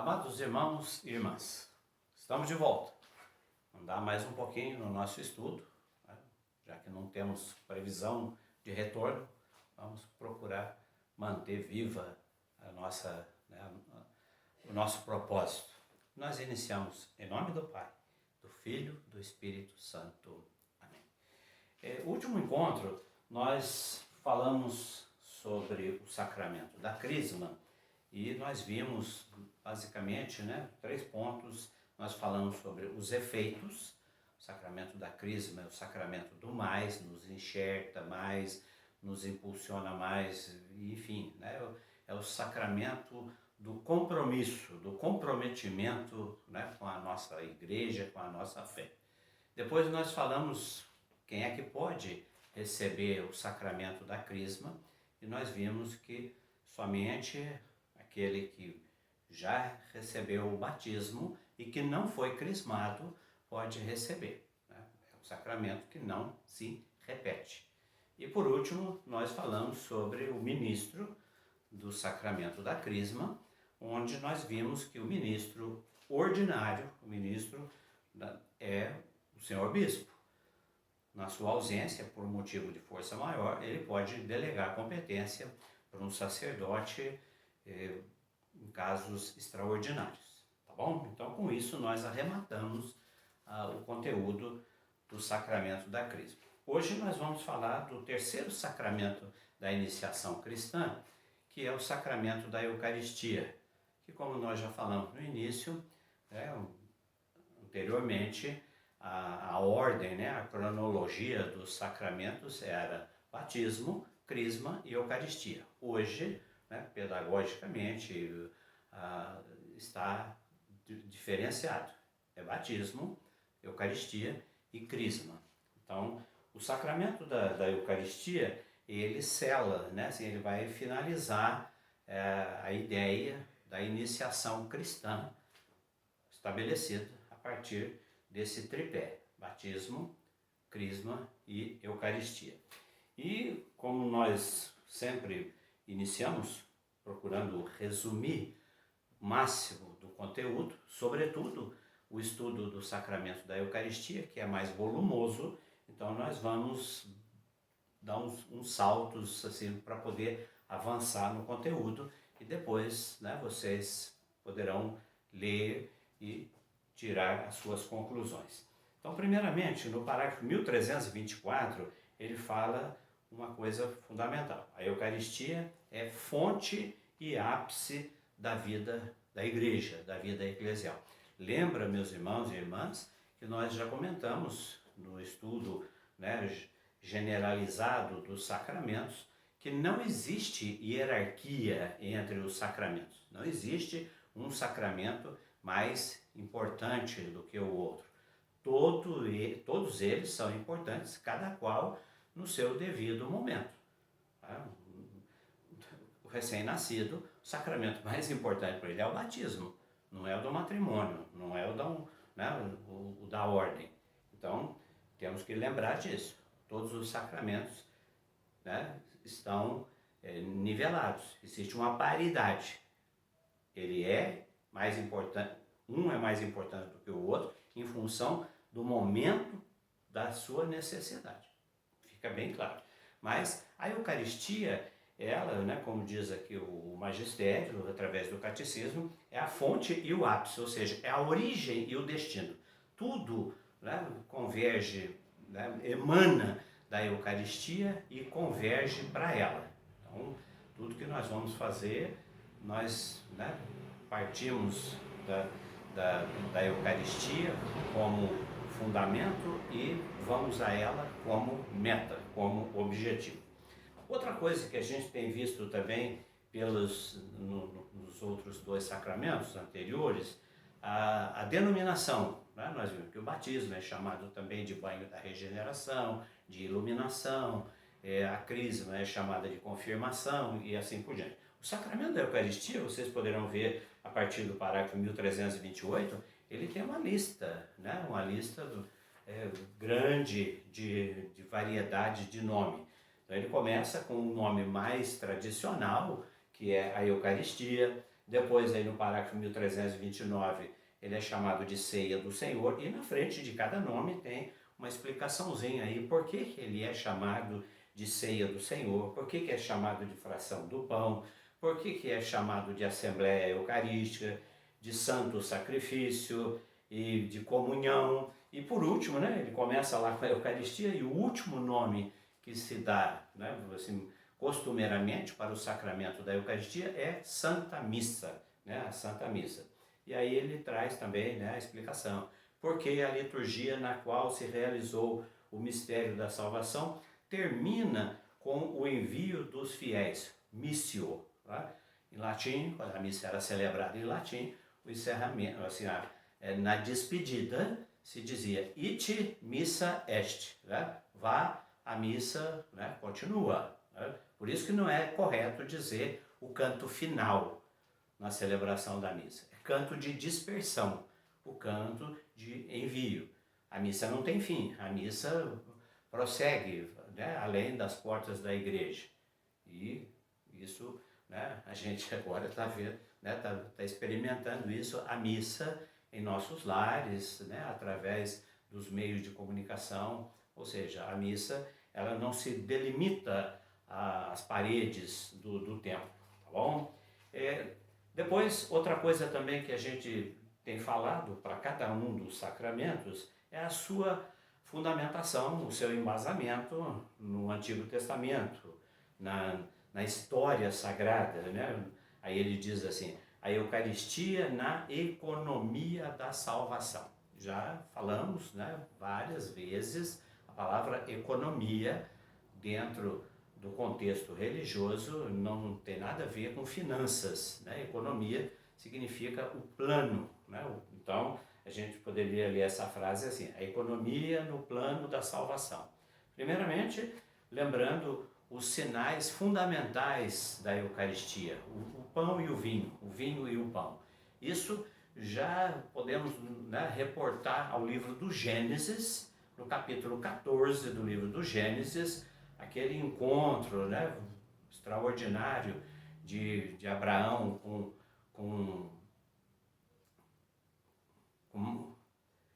Amados irmãos e irmãs, estamos de volta. Andar mais um pouquinho no nosso estudo, né? Já que não temos previsão de retorno, vamos procurar manter viva a nossa, o nosso propósito. Nós iniciamos em nome do Pai, do Filho, do Espírito Santo. Amém. No último encontro, nós falamos sobre o sacramento da Crisma e nós vimos basicamente 3 pontos. Nós falamos sobre os efeitos. O sacramento da Crisma é o sacramento do mais, nos enxerta mais, nos impulsiona mais, enfim, é o sacramento do compromisso, do comprometimento com a nossa igreja, com a nossa fé. Depois nós falamos quem é que pode receber o sacramento da Crisma e nós vimos que somente aquele que já recebeu o batismo e que não foi crismado pode receber. É um sacramento que não se repete. E por último, nós falamos sobre o ministro do sacramento da Crisma, onde nós vimos que o ministro ordinário, o ministro é o senhor bispo. Na sua ausência, por motivo de força maior, ele pode delegar competência para um sacerdote em casos extraordinários, tá bom? Então, com isso, nós arrematamos o conteúdo do sacramento da Crisma. Hoje nós vamos falar do terceiro sacramento da iniciação cristã, que é o sacramento da Eucaristia, que, como nós já falamos no início, anteriormente, a ordem, a cronologia dos sacramentos era batismo, crisma e Eucaristia. Hoje, pedagogicamente, está diferenciado. É batismo, Eucaristia e crisma. Então, o sacramento da Eucaristia, ele sela, ele vai finalizar a ideia da iniciação cristã estabelecida a partir desse tripé: batismo, crisma e Eucaristia. E como nós sempre iniciamos procurando resumir o máximo do conteúdo, sobretudo o estudo do sacramento da Eucaristia, que é mais volumoso, então nós vamos dar uns saltos assim para poder avançar no conteúdo e depois vocês poderão ler e tirar as suas conclusões. Então, primeiramente, no parágrafo 1324, ele fala uma coisa fundamental. A Eucaristia é fonte e ápice da vida da igreja, da vida eclesial. Lembra, meus irmãos e irmãs, que nós já comentamos no estudo generalizado dos sacramentos que não existe hierarquia entre os sacramentos. Não existe um sacramento mais importante do que o outro. Todos eles são importantes, cada qual no seu devido momento. O recém-nascido, o sacramento mais importante para ele é o batismo, não é o do matrimônio, não é o da ordem. Então, temos que lembrar disso. Todos os sacramentos estão nivelados, existe uma paridade. Ele é mais importante, um é mais importante do que o outro em função do momento da sua necessidade. Fica bem claro. Mas a Eucaristia, ela, como diz aqui o magistério, através do catecismo, é a fonte e o ápice, ou seja, é a origem e o destino. Tudo converge, emana da Eucaristia e converge para ela. Então, tudo que nós vamos fazer, nós partimos da Eucaristia como fundamento e vamos a ela como meta, como objetivo. Outra coisa que a gente tem visto também nos outros 2 sacramentos anteriores, a denominação. Nós vimos que o batismo é chamado também de banho da regeneração, de iluminação, a crisma é chamada de confirmação e assim por diante. O sacramento da Eucaristia, vocês poderão ver a partir do parágrafo 1328, ele tem uma lista, uma lista grande de variedade de nome. Então ele começa com um nome mais tradicional, que é a Eucaristia, Depois, aí no parágrafo 1329, ele é chamado de ceia do Senhor, e na frente de cada nome tem uma explicaçãozinha aí, por que ele é chamado de ceia do Senhor, por que é chamado de fração do pão, por que é chamado de assembleia eucarística, de santo sacrifício e de comunhão. E por último, né, ele começa lá com a Eucaristia, e o último nome que se dá, né, assim, costumeiramente para o sacramento da Eucaristia é Santa Missa, né, a Santa Missa. E aí ele traz também, né, a explicação, porque a liturgia na qual se realizou o mistério da salvação termina com o envio dos fiéis, missio, tá? Em latim, quando a missa era celebrada em latim, o encerramento, assim, na despedida se dizia ite missa est, né? Vá, a missa, né, continua, né? Por isso que não é correto dizer o canto final na celebração da missa. É canto de dispersão, o canto de envio. A missa não tem fim, a missa prossegue, né, além das portas da igreja. E isso, né, a gente agora está vendo, né, tá experimentando isso, a missa em nossos lares, né, através dos meios de comunicação. Ou seja, a missa ela não se delimita às paredes do templo, tá bom? Depois, outra coisa também que a gente tem falado para cada um dos sacramentos é a sua fundamentação, o seu embasamento no Antigo Testamento, na história sagrada, né? Aí ele diz assim, a Eucaristia na economia da salvação. Já falamos, né, várias vezes a palavra economia dentro do contexto religioso não tem nada a ver com finanças, né? Economia significa o plano, né? Então a gente poderia ler essa frase assim, a economia no plano da salvação. Primeiramente, lembrando os sinais fundamentais da Eucaristia, o pão e o vinho e o pão. Isso já podemos, né, reportar ao livro do Gênesis, no capítulo 14 do livro do Gênesis, aquele encontro, né, extraordinário de Abraão com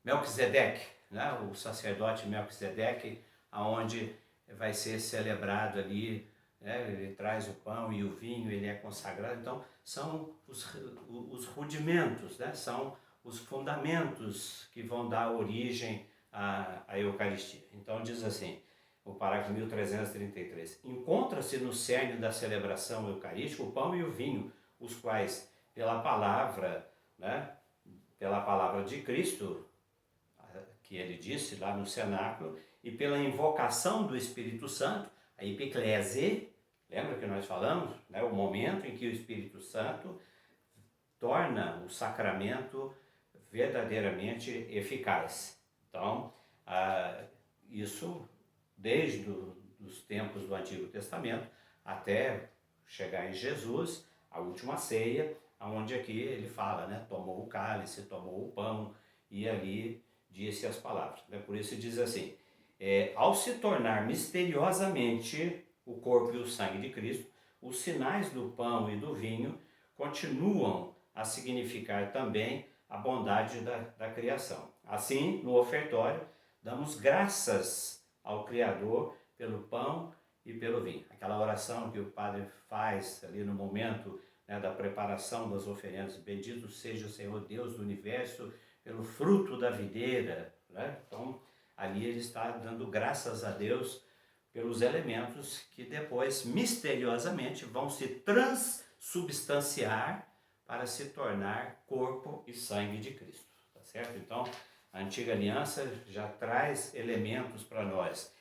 Melquisedeque, né, o sacerdote Melquisedeque, aonde vai ser celebrado ali, né, ele traz o pão e o vinho, ele é consagrado. Então são os rudimentos, né, são os fundamentos que vão dar origem à Eucaristia. Então diz assim, o parágrafo 1333, encontra-se no cerne da celebração eucarística o pão e o vinho, os quais, pela palavra, né, pela palavra de Cristo, que ele disse lá no cenáculo, e pela invocação do Espírito Santo, a epiclese, lembra que nós falamos, né, o momento em que o Espírito Santo torna o sacramento verdadeiramente eficaz. Então, isso desde os tempos do Antigo Testamento até chegar em Jesus, a última ceia, onde aqui ele fala, né, tomou o cálice, tomou o pão e ali disse as palavras. Por isso diz assim, ao se tornar misteriosamente o corpo e o sangue de Cristo, os sinais do pão e do vinho continuam a significar também a bondade da criação. Assim, no ofertório, damos graças ao Criador pelo pão e pelo vinho. Aquela oração que o padre faz ali no momento, né, da preparação das oferendas, bendito seja o Senhor Deus do universo pelo fruto da videira, né? Então ali ele está dando graças a Deus pelos elementos que depois misteriosamente vão se transubstanciar para se tornar corpo e sangue de Cristo, tá certo? Então a antiga aliança já traz elementos para nós.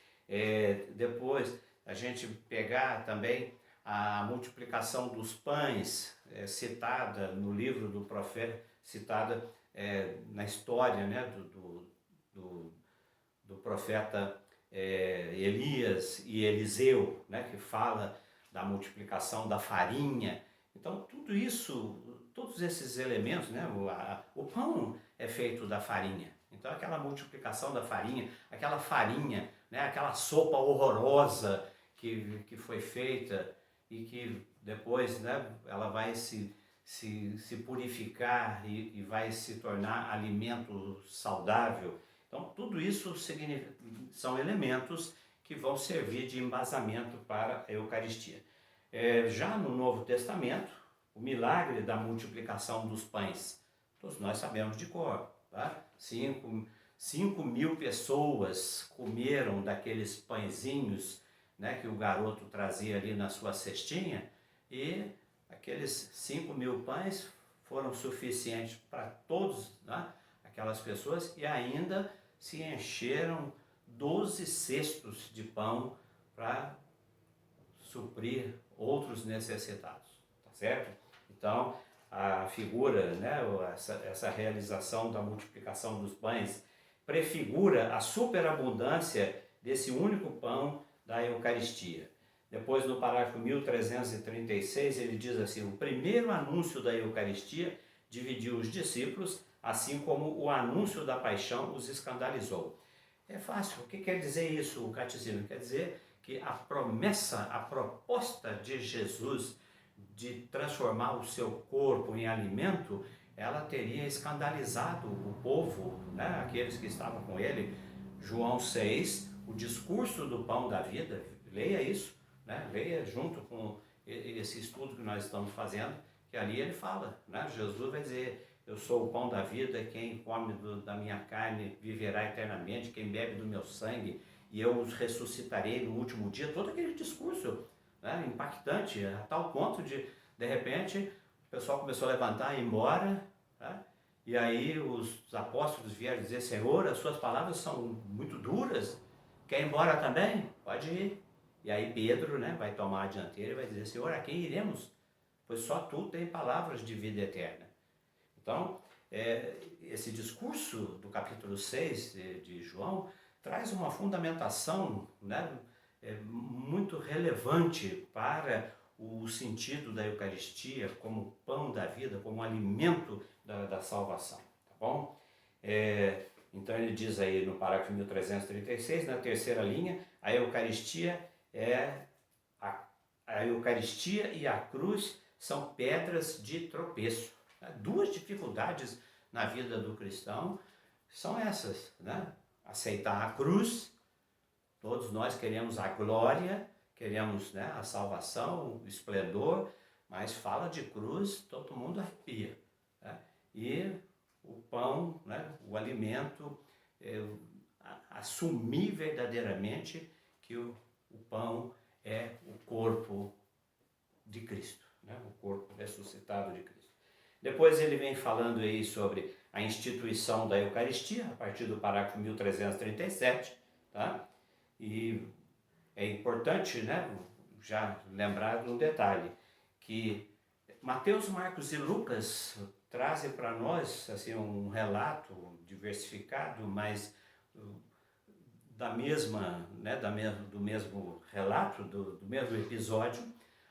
Depois a gente pegar também a multiplicação dos pães, citada no livro do profeta, citada na história, né, do profeta Elias e Eliseu, né, que fala da multiplicação da farinha. Então tudo isso, todos esses elementos, né, o pão é feito da farinha. Então aquela multiplicação da farinha, né, aquela sopa horrorosa que foi feita e que depois, né, ela vai se se purificar e vai se tornar alimento saudável. Então, tudo isso são elementos que vão servir de embasamento para a Eucaristia. Já no Novo Testamento, o milagre da multiplicação dos pães, todos nós sabemos de cor, tá? 5.000 pessoas comeram daqueles pãezinhos, né, que o garoto trazia ali na sua cestinha, e aqueles 5.000 pães foram suficientes para todos, né, aquelas pessoas, e ainda se encheram 12 cestos de pão para suprir outros necessitados, tá certo? Então, a figura, né, essa realização da multiplicação dos pães prefigura a superabundância desse único pão da Eucaristia. Depois, no parágrafo 1336, ele diz assim: o primeiro anúncio da Eucaristia dividiu os discípulos, assim como o anúncio da paixão os escandalizou. É fácil. O que quer dizer isso, o catecismo? Quer dizer que a promessa, a proposta de Jesus de transformar o seu corpo em alimento, ela teria escandalizado o povo, né? Aqueles que estavam com ele. João 6, o discurso do pão da vida, leia isso, né? Leia junto com esse estudo que nós estamos fazendo, que ali ele fala, né? Jesus vai dizer: eu sou o pão da vida, quem come da minha carne viverá eternamente, quem bebe do meu sangue, e eu os ressuscitarei no último dia. Todo aquele discurso, né, impactante, a tal ponto de repente, o pessoal começou a levantar e ir embora, tá? E aí os apóstolos vieram dizer: Senhor, as suas palavras são muito duras, quer ir embora também? Pode ir. E aí Pedro, né, vai tomar a dianteira e vai dizer: Senhor, a quem iremos? Pois só tu tem palavras de vida eterna. Então, esse discurso do capítulo 6 de João traz uma fundamentação, né, muito relevante para o sentido da Eucaristia como pão da vida, como alimento da salvação, tá bom? Então ele diz aí no parágrafo 1336, na terceira linha, a Eucaristia a Eucaristia e a cruz são pedras de tropeço. Duas dificuldades na vida do cristão são essas, né? Aceitar a cruz, todos nós queremos a glória, queremos, né, a salvação, o esplendor, mas fala de cruz, todo mundo arrepia, né? E o pão, né, o alimento, assumir verdadeiramente que o pão é o corpo de Cristo, né, o corpo ressuscitado de Cristo. Depois ele vem falando aí sobre a instituição da Eucaristia, a partir do parágrafo 1337, tá? E é importante, né, já lembrar de um detalhe, que Mateus, Marcos e Lucas trazem para nós assim, um relato diversificado, mas do mesmo relato, do mesmo episódio,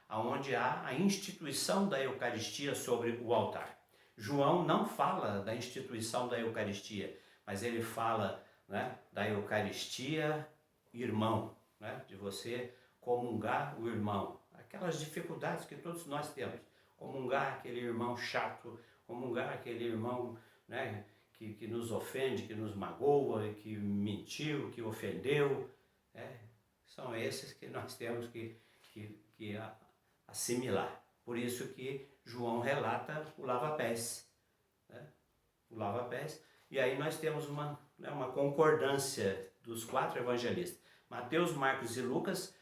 onde há a instituição da Eucaristia sobre o altar. João não fala da instituição da Eucaristia, mas ele fala, né, da Eucaristia irmão, né, de você comungar o irmão. Aquelas dificuldades que todos nós temos. Comungar aquele irmão chato, comungar aquele irmão, né, que nos ofende, que nos magoa, que mentiu, que ofendeu. São esses que nós temos que assimilar. Por isso que João relata o lava-pés, né? O lava-pés. E aí nós temos uma concordância dos 4 evangelistas. Mateus, Marcos e Lucas,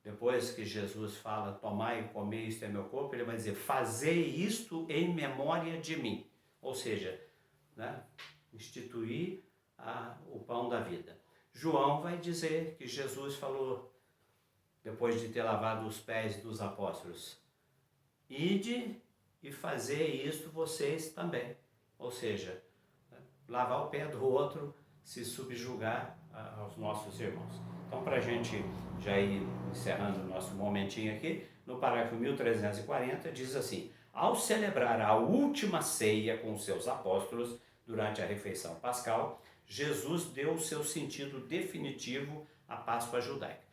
depois que Jesus fala: tomai e comei, isto é meu corpo, ele vai dizer: fazei isto em memória de mim. Ou seja, né, instituir o pão da vida. João vai dizer que Jesus falou, depois de ter lavado os pés dos apóstolos: ide e fazei isto vocês também. Ou seja, né, lavar o pé do outro, se subjugar aos nossos irmãos. Então, para a gente já ir encerrando o nosso momentinho aqui, no parágrafo 1340 diz assim: ao celebrar a última ceia com os seus apóstolos durante a refeição pascal, Jesus deu o seu sentido definitivo à Páscoa judaica.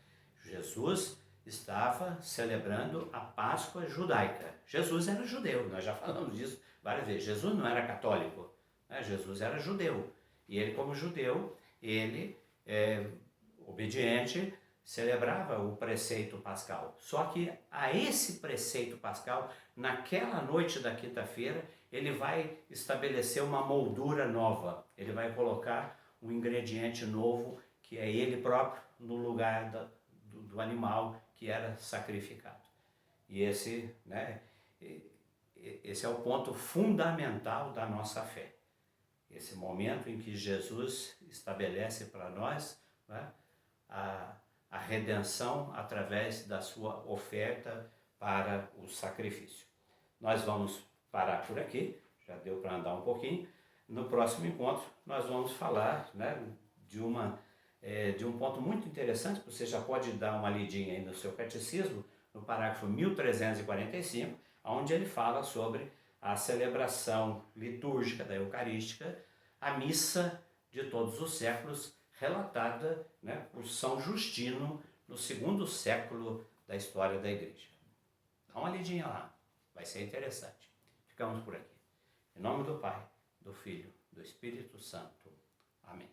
Jesus estava celebrando a Páscoa judaica. Jesus era judeu, nós já falamos disso várias vezes. Jesus não era católico, né? Jesus era judeu. E ele, como judeu, ele, obediente, celebrava o preceito pascal. Só que a esse preceito pascal, naquela noite da quinta-feira, ele vai estabelecer uma moldura nova. Ele vai colocar um ingrediente novo, que é ele próprio, no lugar do animal que era sacrificado. E esse, né, esse é o ponto fundamental da nossa fé. Esse momento em que Jesus estabelece para nós, né, a redenção através da sua oferta para o sacrifício. Nós vamos parar por aqui, já deu para andar um pouquinho. No próximo encontro nós vamos falar, né, de um ponto muito interessante, que você já pode dar uma lidinha aí no seu catecismo, no parágrafo 1345, onde ele fala sobre a celebração litúrgica da Eucarística, a missa de todos os séculos, relatada, né, por São Justino no 2º século da história da Igreja. Dá uma lidinha lá, vai ser interessante. Ficamos por aqui. Em nome do Pai, do Filho, do Espírito Santo. Amém.